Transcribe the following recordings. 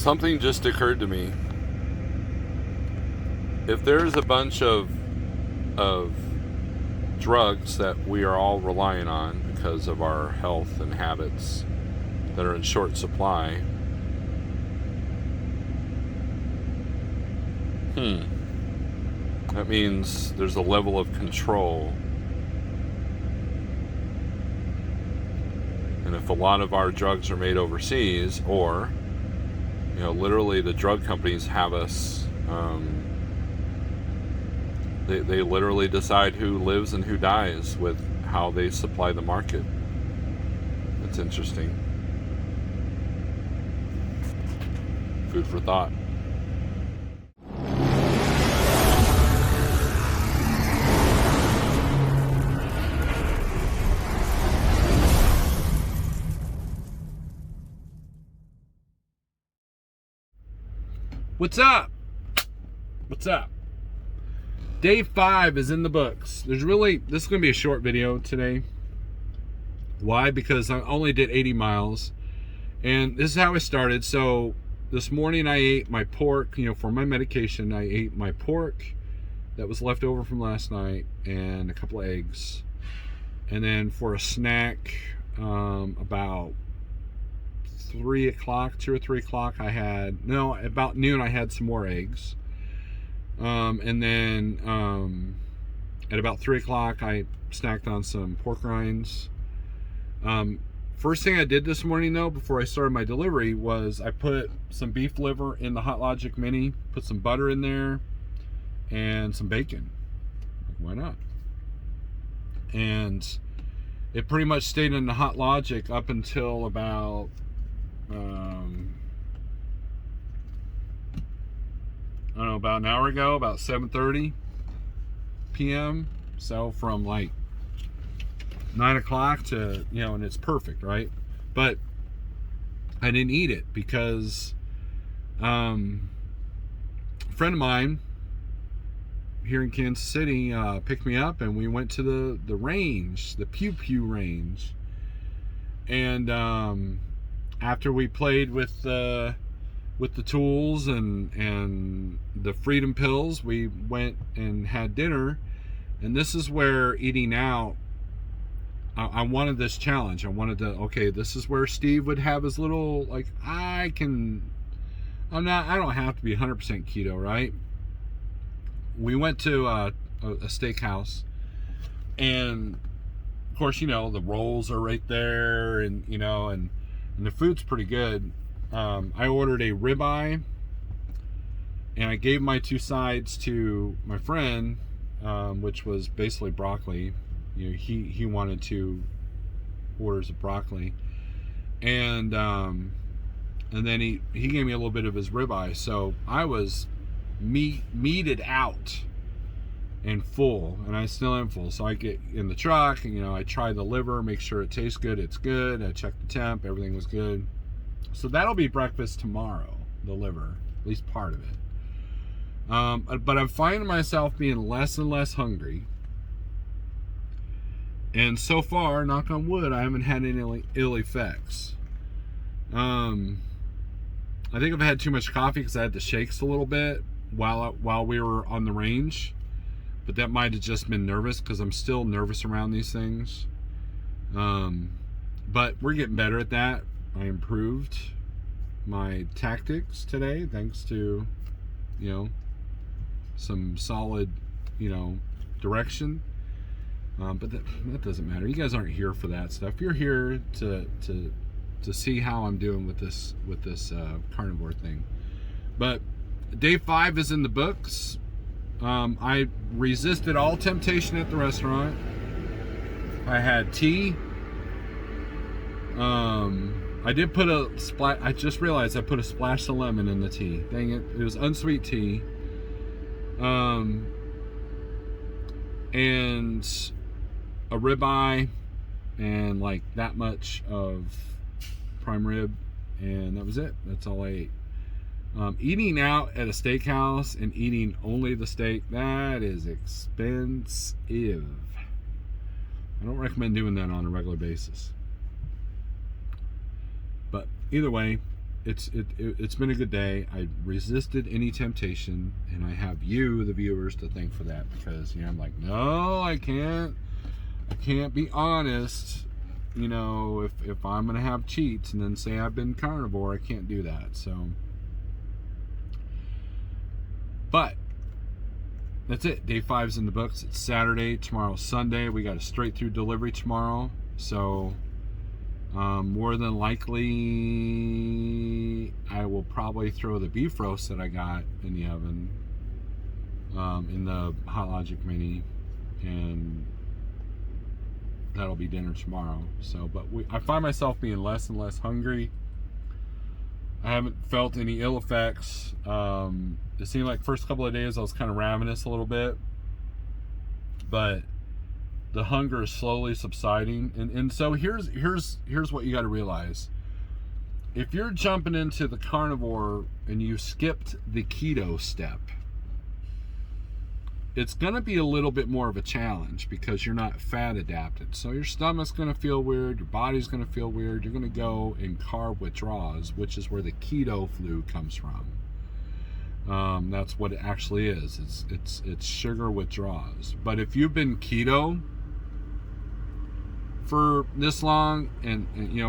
something just occurred to me. If there's a bunch of drugs that we are all relying on because of our health and habits that are in short supply, that means there's a level of control. And if a lot of our drugs are made overseas, or literally the drug companies have us, they literally decide who lives and who dies with how they supply the market. It's interesting. Food for thought. What's up? What's up? Day 5 is in the books. This is going to be a short video today. Why? Because I only did 80 miles. And this is how I started. So this morning I ate my pork, for my medication. I ate my pork that was left over from last night and a couple of eggs. And then for a snack, about 3 o'clock, 2 or 3 o'clock, about noon I had some more eggs. And then at about 3 o'clock I snacked on some pork rinds. First thing I did this morning though, before I started my delivery, was I put some beef liver in the Hot Logic Mini, put some butter in there and some bacon. Why not? And it pretty much stayed in the Hot Logic up until about about an hour ago, about 7:30 p.m. So from like 9 o'clock to, and it's perfect, right? But I didn't eat it because a friend of mine here in Kansas City picked me up, and we went to the range, the Pew Pew range. And after we played with the tools and the freedom pills, we went and had dinner. And this is where eating out, I wanted this challenge. I wanted to, this is where Steve would have his little, I don't have to be 100% keto, right? We went to a steakhouse, and of course, the rolls are right there, and and the food's pretty good. I ordered a ribeye, and I gave my 2 sides to my friend, which was basically broccoli. He wanted 2 orders of broccoli, and then he gave me a little bit of his ribeye. So I was meated out and full, and I still am full. So I get in the truck, and I try the liver, make sure it tastes good. It's good. I checked the temp, everything was good. So that'll be breakfast tomorrow, the liver, at least part of it. But I'm finding myself being less and less hungry. And so far, knock on wood, I haven't had any ill effects. I think I've had too much coffee because I had the shakes a little bit while we were on the range. But that might have just been nervous, because I'm still nervous around these things. But we're getting better at that. I improved my tactics today, thanks to, some solid, direction. But that doesn't matter. You guys aren't here for that stuff. You're here to see how I'm doing with this carnivore thing. But day 5 is in the books. I resisted all temptation at the restaurant. I had tea. I did put a splash. I just realized I put a splash of lemon in the tea. Dang it! It was unsweet tea. And a ribeye, and like that much of prime rib, and that was it. That's all I ate. Eating out at a steakhouse and eating only the steak, that is expensive. I don't recommend doing that on a regular basis. But either way, it's been a good day. I resisted any temptation, and I have you, the viewers, to thank for that, because I'm like, no, I can't be honest. If I'm gonna have cheats and then say I've been carnivore, I can't do that. So, but that's it. Day 5's in the books. It's Saturday. Tomorrow's Sunday. We got a straight through delivery tomorrow. So more than likely, I will probably throw the beef roast that I got in the oven in the Hot Logic Mini, and that'll be dinner tomorrow. So, but I find myself being less and less hungry. I haven't felt any ill effects. It seemed like first couple of days I was kind of ravenous a little bit, but the hunger is slowly subsiding. And so here's what you got to realize. If you're jumping into the carnivore and you skipped the keto step, it's going to be a little bit more of a challenge because you're not fat adapted. So your stomach's going to feel weird, your body's going to feel weird. You're going to go in carb withdrawals, which is where the keto flu comes from. That's what it actually is. It's sugar withdrawals. But if you've been keto for this long and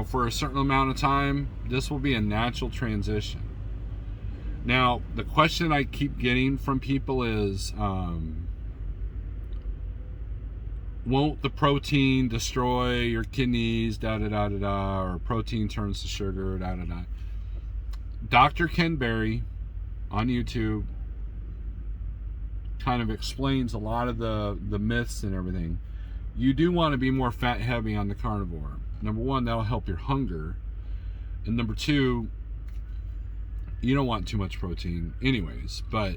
for a certain amount of time, this will be a natural transition. Now, the question I keep getting from people is, won't the protein destroy your kidneys, or protein turns to sugar, Dr. Ken Berry on YouTube kind of explains a lot of the myths and everything. You do want to be more fat heavy on the carnivore. Number one, that'll help your hunger. And number two, you don't want too much protein anyways. But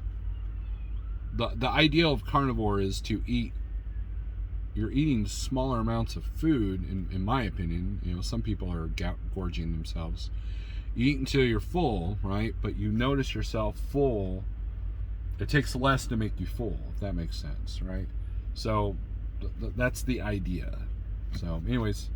the ideal of carnivore is to you're eating smaller amounts of food, in my opinion. Some people are gorging themselves. You eat until you're full, right? But you notice yourself full. It takes less to make you full, if that makes sense, right? So that's the idea. So anyways,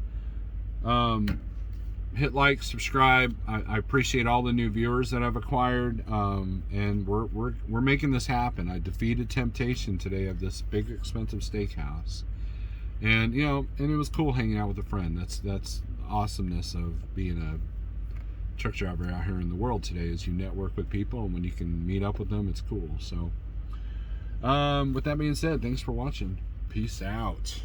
hit like, subscribe. I appreciate all the new viewers that I've acquired, and we're making this happen. I defeated temptation today of this big expensive steakhouse, and and it was cool hanging out with a friend. That's awesomeness of being a truck driver out here in the world today, is you network with people, and when you can meet up with them, it's cool. So with that being said, thanks for watching. Peace out.